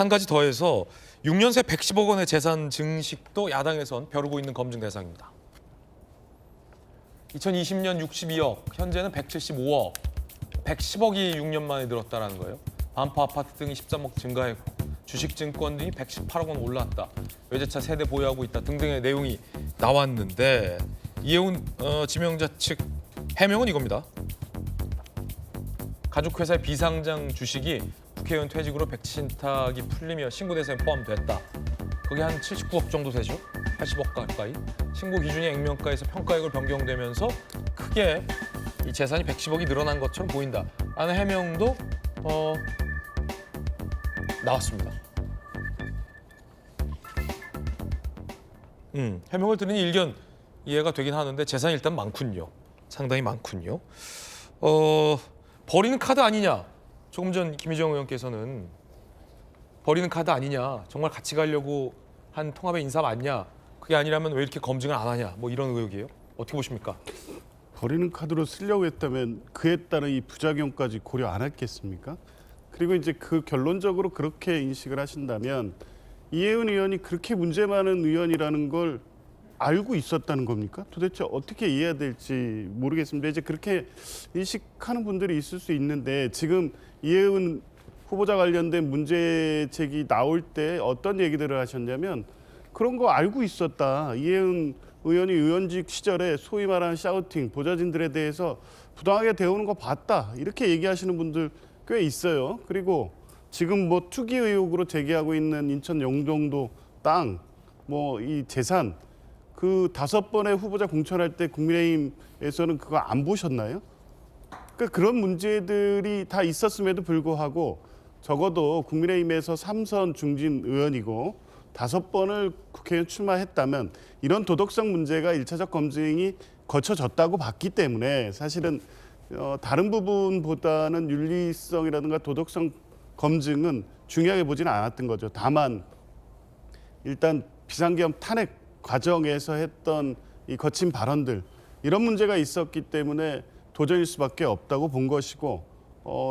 한 가지 더해서 6년 새 110억 원의 재산 증식도 야당에선 벼르고 있는 검증 대상입니다. 2020년 62억, 현재는 175억, 110억이 6년 만에 늘었다는 거예요. 반포 아파트 등이 13억 증가했고 주식증권 등이 118억 원 올랐다. 외제차 세대 보유하고 있다 등등의 내용이 나왔는데 이해운 지명자 측 해명은 이겁니다. 가족회사의 비상장 주식이 국회의원 퇴직으로 백지신탁이 풀리며 신고 대상에 포함됐다. 그게 한 79억 정도 되죠? 80억 가까이. 신고 기준이 액면가에서 평가액으로 변경되면서 크게 이 재산이 110억이 늘어난 것처럼 보인다. 라는 해명도 나왔습니다. 해명을 들으니 일견 이해가 되긴 하는데 재산이 일단 많군요. 상당히 많군요. 버리는 카드 아니냐. 조금 전 김희정 의원께서는 버리는 카드 아니냐. 정말 같이 가려고 한 통합의 인사 맞냐. 그게 아니라면 왜 이렇게 검증을 안 하냐. 뭐 이런 의혹이에요. 어떻게 보십니까? 버리는 카드로 쓰려고 했다면 그에 따른 이 부작용까지 고려 안 했겠습니까? 그리고 이제 그 결론적으로 그렇게 인식을 하신다면 이해운 의원이 그렇게 문제 많은 의원이라는 걸 알고 있었다는 겁니까? 도대체 어떻게 이해해야 될지 모르겠습니다. 이제 그렇게 인식하는 분들이 있을 수 있는데 지금 이해운 후보자 관련된 문제책이 나올 때 어떤 얘기들을 하셨냐면 그런 거 알고 있었다. 이해운 의원이 의원직 시절에 소위 말하는 샤우팅, 보좌진들에 대해서 부당하게 대우는 거 봤다. 이렇게 얘기하시는 분들 꽤 있어요. 그리고 지금 뭐 투기 의혹으로 제기하고 있는 인천 영종도 땅, 뭐 이 재산 그 5번의 후보자 공천할 때 국민의힘에서는 그거 안 보셨나요? 그러니까 그런 문제들이 다 있었음에도 불구하고 적어도 국민의힘에서 3선 중진 의원이고 5번을 국회의원 출마했다면 이런 도덕성 문제가 1차적 검증이 거쳐졌다고 봤기 때문에 사실은 다른 부분보다는 윤리성이라든가 도덕성 검증은 중요하게 보지는 않았던 거죠. 다만 일단 비상계엄 탄핵 과정에서 했던 이 거친 발언들 이런 문제가 있었기 때문에 도전일 수밖에 없다고 본 것이고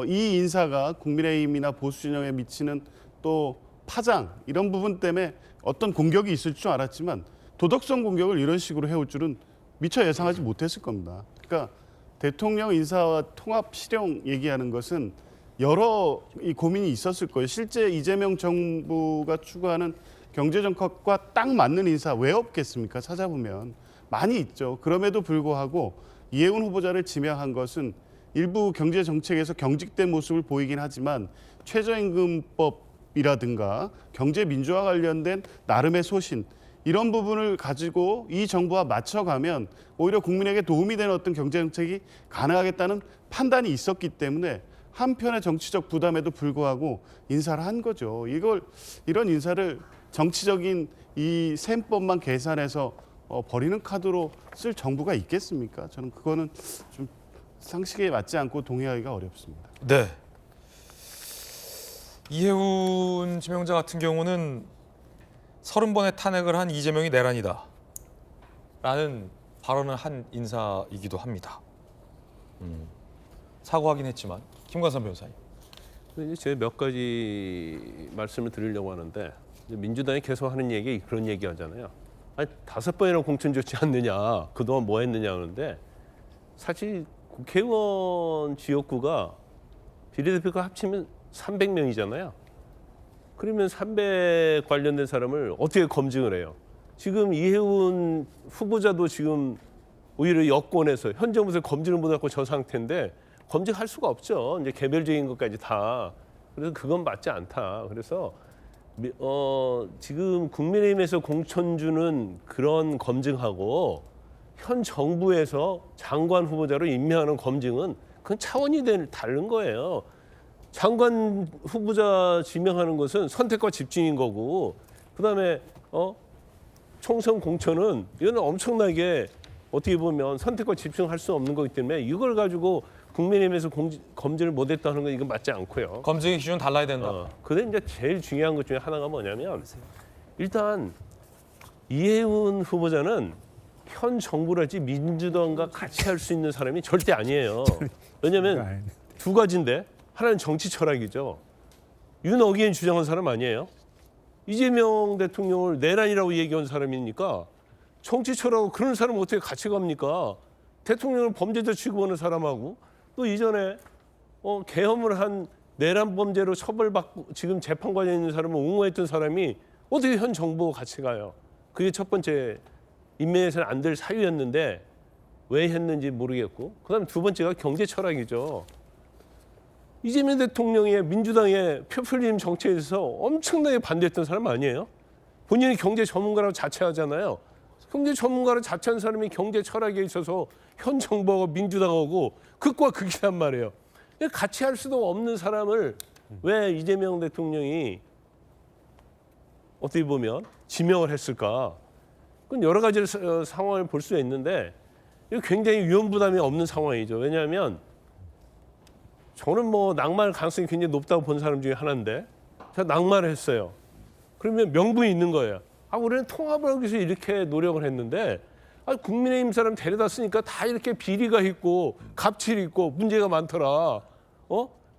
이 인사가 국민의힘이나 보수 진영에 미치는 또 파장 이런 부분 때문에 어떤 공격이 있을 줄 알았지만 도덕성 공격을 이런 식으로 해올 줄은 미처 예상하지 못했을 겁니다. 그러니까 대통령 인사와 통합 실용 얘기하는 것은 여러 이 고민이 있었을 거예요. 실제 이재명 정부가 추구하는 경제정책과 딱 맞는 인사 왜 없겠습니까? 찾아보면 많이 있죠. 그럼에도 불구하고 이해운 후보자를 지명한 것은 일부 경제정책에서 경직된 모습을 보이긴 하지만 최저임금법이라든가 경제민주화 관련된 나름의 소신 이런 부분을 가지고 이 정부와 맞춰가면 오히려 국민에게 도움이 되는 어떤 경제정책이 가능하겠다는 판단이 있었기 때문에 한편의 정치적 부담에도 불구하고 인사를 한 거죠. 이런 인사를 정치적인 이 셈법만 계산해서 버리는 카드로 쓸 정부가 있겠습니까? 저는 그거는 좀 상식에 맞지 않고 동의하기가 어렵습니다. 네. 이해운 지명자 같은 경우는 30번의 탄핵을 한 이재명이 내란이다. 라는 발언을 한 인사이기도 합니다. 사과하긴 했지만 김관삼 변호사님. 제가 몇 가지 말씀을 드리려고 하는데 민주당이 계속 하는 얘기 그런 얘기 하잖아요. 아니 5번이나 공천 좋지 않느냐. 그동안 뭐 했느냐 하는데 사실 국회의원 지역구가 비례대표가 합치면 300명이잖아요. 그러면 300 관련된 사람을 어떻게 검증을 해요? 지금 이해운 후보자도 지금 오히려 여권에서 현 정부에서 검증을 못하고 저 상태인데 검증할 수가 없죠. 이제 개별적인 것까지 다. 그래서 그건 맞지 않다. 그래서 지금 국민의힘에서 공천 주는 그런 검증하고 현 정부에서 장관 후보자로 임명하는 검증은 그건 차원이 다른 거예요. 장관 후보자 지명하는 것은 선택과 집중인 거고 그다음에 총선 공천은 이건 엄청나게 어떻게 보면 선택과 집중할 수 없는 거기 때문에 이걸 가지고 국민의힘에서 검증을 못했다는 건 이건 맞지 않고요. 검증의 기준은 달라야 된다. 근데 이제 제일 중요한 것 중에 하나가 뭐냐면 일단 이해운 후보자는 현 정부랄지 민주당과 같이 할 수 있는 사람이 절대 아니에요. 왜냐하면 두 가지인데 하나는 정치 철학이죠. 윤어기엔 주장한 사람 아니에요? 이재명 대통령을 내란이라고 얘기한 사람이니까 정치 철학하고 그런 사람은 어떻게 같이 갑니까? 대통령을 범죄자 취급하는 사람하고 또 이전에 계엄을 한 내란 범죄로 처벌받고 지금 재판 과정에 있는 사람을 옹호했던 사람이 어떻게 현 정부와 같이 가요? 그게 첫 번째 인민에서는 안 될 사유였는데 왜 했는지 모르겠고, 그다음 두 번째가 경제 철학이죠. 이재명 대통령의 민주당의 표퓰리즘 정책에 대해서 엄청나게 반대했던 사람 아니에요? 본인이 경제 전문가라고 자처하잖아요. 경제 전문가로 자처한 사람이 경제 철학에 있어서 현 정부하고 민주당하고 극과 극이란 말이에요. 같이 할 수도 없는 사람을 왜 이재명 대통령이 어떻게 보면 지명을 했을까? 그건 여러 가지 상황을 볼 수 있는데 이거 굉장히 위험 부담이 없는 상황이죠. 왜냐하면 저는 뭐 낙마할 가능성이 굉장히 높다고 본 사람 중에 하나인데 제가 낙마를 했어요. 그러면 명분이 있는 거예요. 우리는 통합을 하기 위해서 이렇게 노력을 했는데 국민의힘 사람 데려다 쓰니까 다 이렇게 비리가 있고 갑질이 있고 문제가 많더라.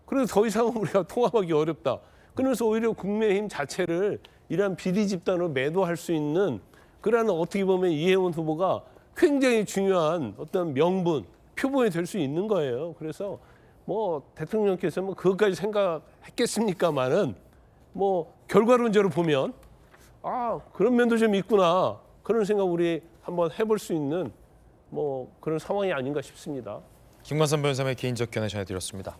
그래서 더 이상은 우리가 통합하기 어렵다. 그래서 오히려 국민의힘 자체를 이러한 비리 집단으로 매도할 수 있는 그러한 어떻게 보면 이혜원 후보가 굉장히 중요한 어떤 명분, 표본이 될 수 있는 거예요. 그래서 뭐 대통령께서 뭐 그것까지 생각했겠습니까마는 뭐 결과론적으로 보면 그런 면도 좀 있구나. 그런 생각 우리 한번 해볼 수 있는 뭐 그런 상황이 아닌가 싶습니다. 김관선 변호사의 개인적 견해 전해드렸습니다.